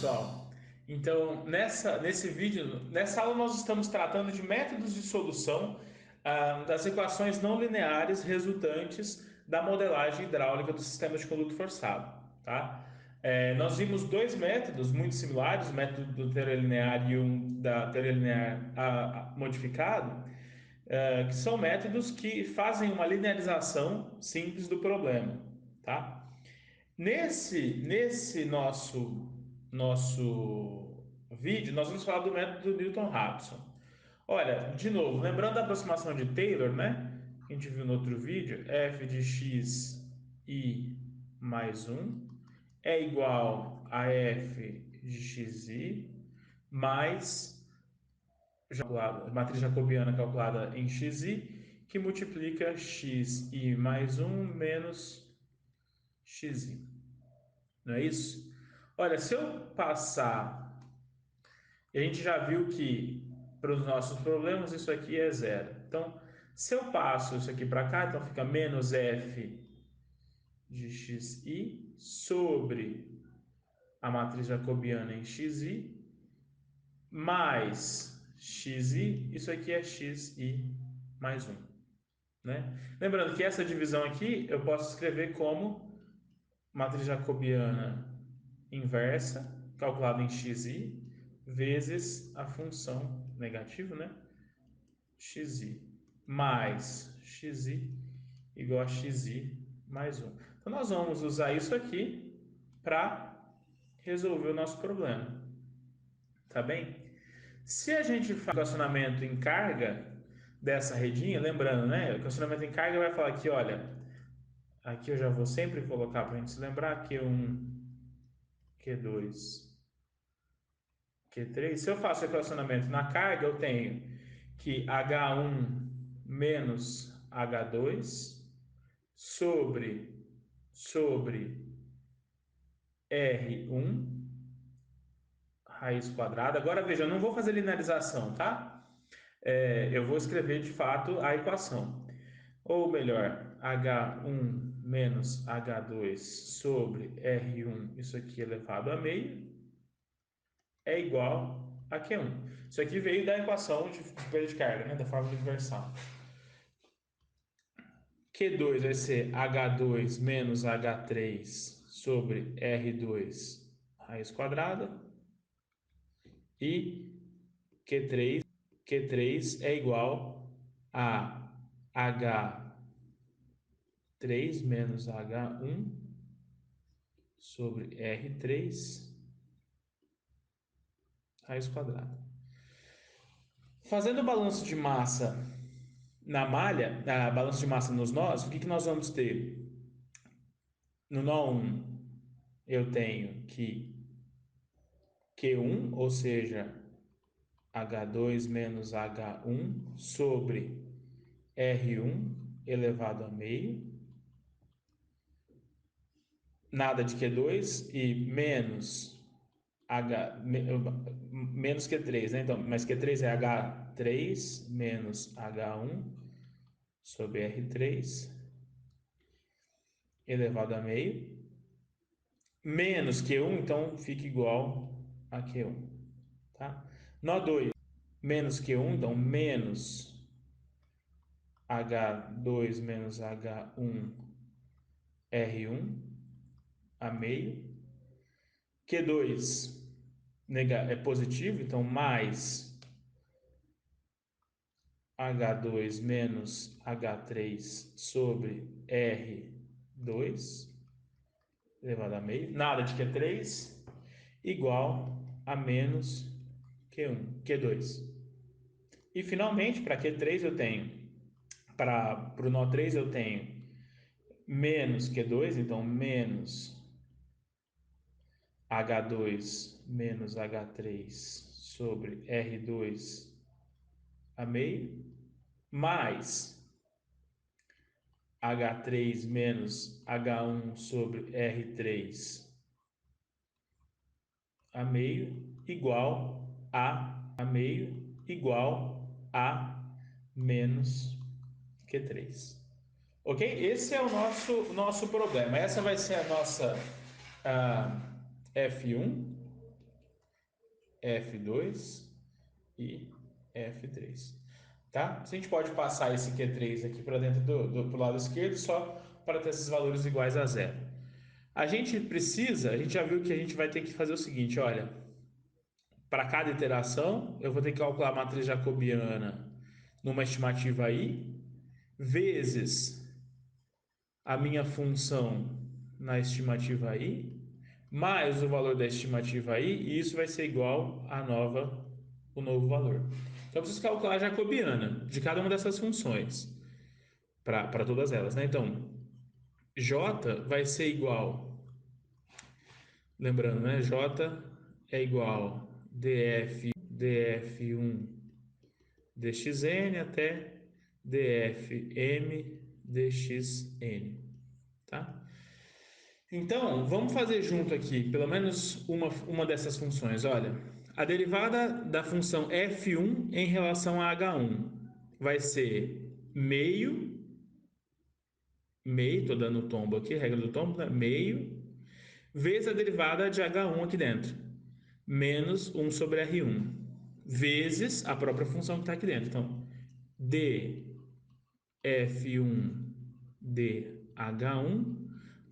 pessoal? Então, nesse vídeo, nessa aula nós estamos tratando de métodos de solução das equações não lineares resultantes da modelagem hidráulica do sistema de conduto forçado, tá? Nós vimos dois métodos muito similares, o método do teoria linear e um da teoria linear modificado, que são métodos que fazem uma linearização simples do problema, tá? Nesse nosso vídeo, nós vamos falar do método Newton-Raphson. Olha, de novo, lembrando da aproximação de Taylor, né? Que a gente viu no outro vídeo, f de x i mais um é igual a f de xi mais a matriz jacobiana calculada em xi, que multiplica xi mais um menos xi. Não é isso? Olha, se eu passar, a gente já viu que para os nossos problemas isso aqui é zero. Então, se eu passo isso aqui para cá, então fica menos f de xi sobre a matriz jacobiana em xi mais xi, isso aqui é xi mais um, né? Lembrando que essa divisão aqui eu posso escrever como matriz jacobiana inversa, calculada em xi, vezes a função negativo, né? Xi mais xi igual a xi mais um. Então, nós vamos usar isso aqui para resolver o nosso problema, tá bem? Se a gente faz equacionamento em carga dessa redinha, lembrando, né? O equacionamento em carga vai falar que, olha, aqui eu já vou sempre colocar para a gente se lembrar, Q1, Q2, Q3. Se eu faço equacionamento na carga, eu tenho que H1 menos H2 sobre R1 raiz quadrada. Agora veja, eu não vou fazer linearização, tá? Eu vou escrever de fato a equação. Ou melhor, H1 menos H2 sobre R1, isso aqui elevado a meio, é igual a Q1. Isso aqui veio da equação de perda de carga, né? Da fórmula universal. Q2 vai ser H2 menos H3 sobre R2 raiz quadrada. E Q3 é igual a H3 menos H1 sobre R3 raiz quadrada. Fazendo o balanço de massa na malha, balanço de massa nos nós, o que nós vamos ter? No nó 1, eu tenho que Q1, ou seja, H2 menos H1 sobre R1 elevado a meio, nada de Q2 e menos Q3, né? Então, mas Q3 é H3 menos H1 sobre R3 elevado a meio, menos Q1, então fica igual a Q1, tá? Nó 2, menos Q1, então menos H2 menos H1 R1 a meio. Q2 é positivo, então mais H2 menos H3 sobre R2 elevado a meio, nada de Q3, igual a menos Q1, Q2. E finalmente, para Q3 eu tenho, para o nó 3 eu tenho menos Q2, então menos H2 menos H3 sobre R2 a meio, mais H3 menos H1 sobre R3 a meio igual a menos Q3. Ok? Esse é o nosso problema. Essa vai ser a nossa F1. F2 e F3. Tá? A gente pode passar esse Q3 aqui para dentro pro lado esquerdo só para ter esses valores iguais a zero. A gente precisa, a gente já viu que a gente vai ter que fazer o seguinte, olha, para cada iteração, eu vou ter que calcular a matriz jacobiana numa estimativa i, vezes a minha função na estimativa i, mais o valor da estimativa i, e isso vai ser igual a o novo valor. Então, eu preciso calcular a jacobiana de cada uma dessas funções, para todas elas, né? Então, j vai ser igual, lembrando, né? J é igual df1 dxn até dfm dxn, tá? Então, vamos fazer junto aqui, pelo menos uma dessas funções. Olha, a derivada da função f1 em relação a h1 vai ser meio, estou dando o tombo aqui, regra do tombo, né? Meio, vezes a derivada de h1 aqui dentro, menos 1 sobre r1, vezes a própria função que está aqui dentro. Então, d f1 dh1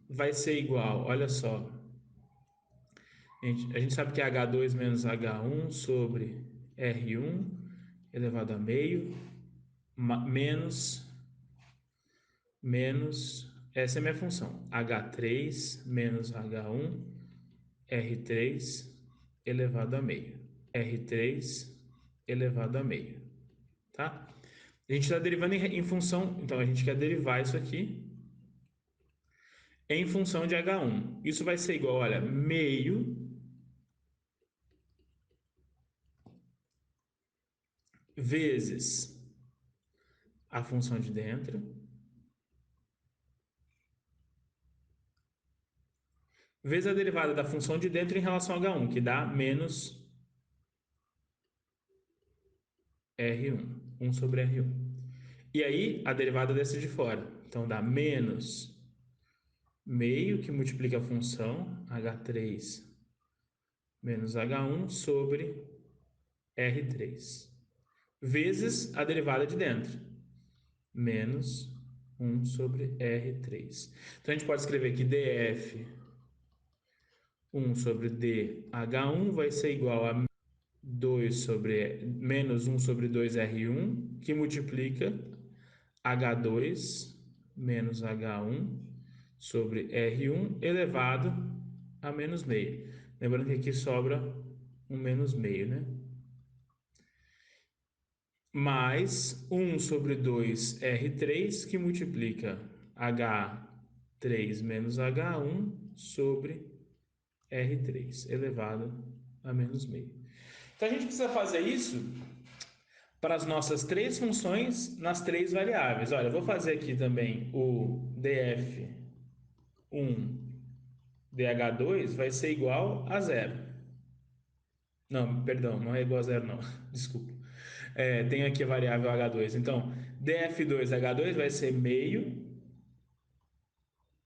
vai ser igual, olha só, a gente sabe que é H2 menos H1 sobre R1 elevado a meio, menos, essa é a minha função, H3 menos H1, R3 elevado a meio, R3 elevado a meio, tá? A gente está derivando em função, então a gente quer derivar isso aqui em função de H1. Isso vai ser igual, olha, meio vezes a função de dentro, vezes a derivada da função de dentro em relação a H1, que dá menos R1, 1 sobre R1. E aí, a derivada dessa de fora. Então, dá menos meio, que multiplica a função, H3 menos H1 sobre R3, vezes a derivada de dentro, menos 1 sobre R3. Então, a gente pode escrever que df 1 sobre dH1 vai ser igual a 2 sobre menos 1 sobre 2R1, que multiplica H2 menos H1 sobre R1 elevado a menos meio. Lembrando que aqui sobra um menos meio, né? Mais 1 sobre 2R3, que multiplica H3 menos H1 sobre R3 elevado a menos meio. Então a gente precisa fazer isso para as nossas três funções nas três variáveis. Olha, eu vou fazer aqui também o df1 dh2 vai ser igual a zero. Não, perdão, não é igual a zero não, desculpa. Tem aqui a variável h2. Então, df2 h2 vai ser meio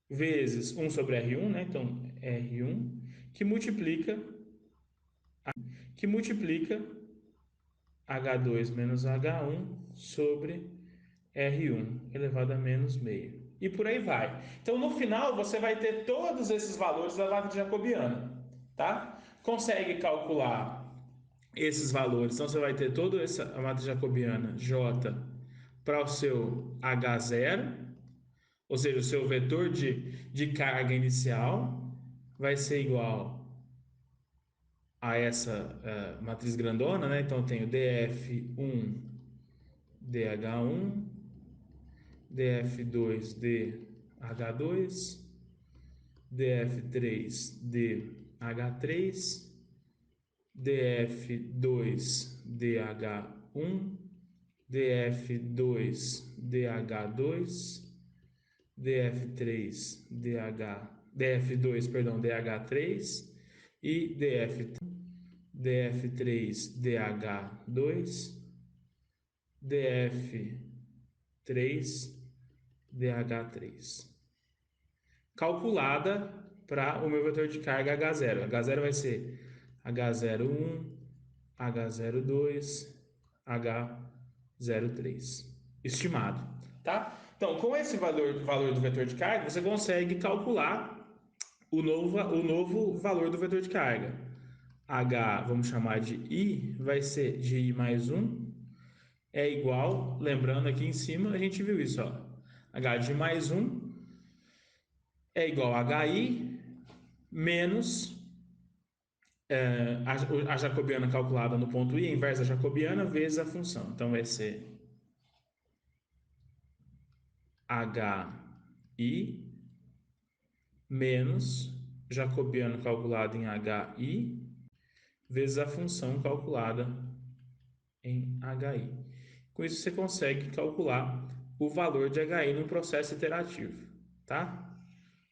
vezes 1 sobre r1, né? Então, r1, que multiplica, que multiplica h2 menos h1 sobre R1 elevado a menos meio. E por aí vai. Então, no final, você vai ter todos esses valores da matriz jacobiana, tá? Consegue calcular esses valores. Então, você vai ter toda essa a matriz jacobiana J para o seu H0, ou seja, o seu vetor de carga inicial vai ser igual a essa matriz grandona, né? Então, eu tenho df1 dh1 df2 dh2, df3 dh3, df2 dh1, df2 dh2, df2, perdão, dh3 e df3 dh2, df3 dh3, calculada para o meu vetor de carga H0. H0 vai ser H01, H02, H03, estimado, tá? Então, com esse valor do vetor de carga, você consegue calcular o novo valor do vetor de carga. H, vamos chamar de I, vai ser de I mais 1, é igual, lembrando aqui em cima, a gente viu isso, ó. H de mais 1 é igual a HI menos a jacobiana calculada no ponto I, a inversa jacobiana, vezes a função. Então vai ser HI menos jacobiano calculado em HI vezes a função calculada em HI. Com isso você consegue calcular o valor de HI no processo iterativo, tá?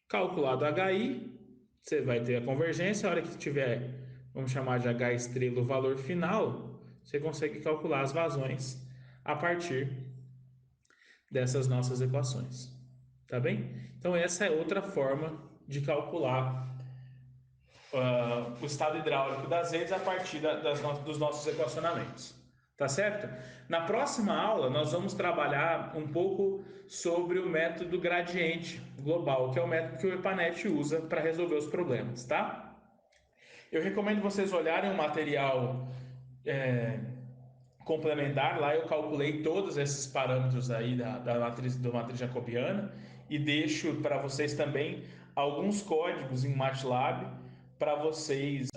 Calculado HI, você vai ter a convergência, a hora que tiver, vamos chamar de H estrela, o valor final, você consegue calcular as vazões a partir dessas nossas equações, tá bem? Então essa é outra forma de calcular o estado hidráulico das redes a partir dos nossos equacionamentos. Tá certo? Na próxima aula, nós vamos trabalhar um pouco sobre o método gradiente global, que é o método que o EPANET usa para resolver os problemas, tá? Eu recomendo vocês olharem o material complementar. Lá eu calculei todos esses parâmetros aí da matriz jacobiana e deixo para vocês também alguns códigos em MATLAB para vocês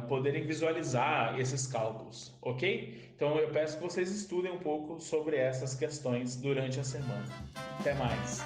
poderem visualizar esses cálculos, ok? Então eu peço que vocês estudem um pouco sobre essas questões durante a semana. Até mais!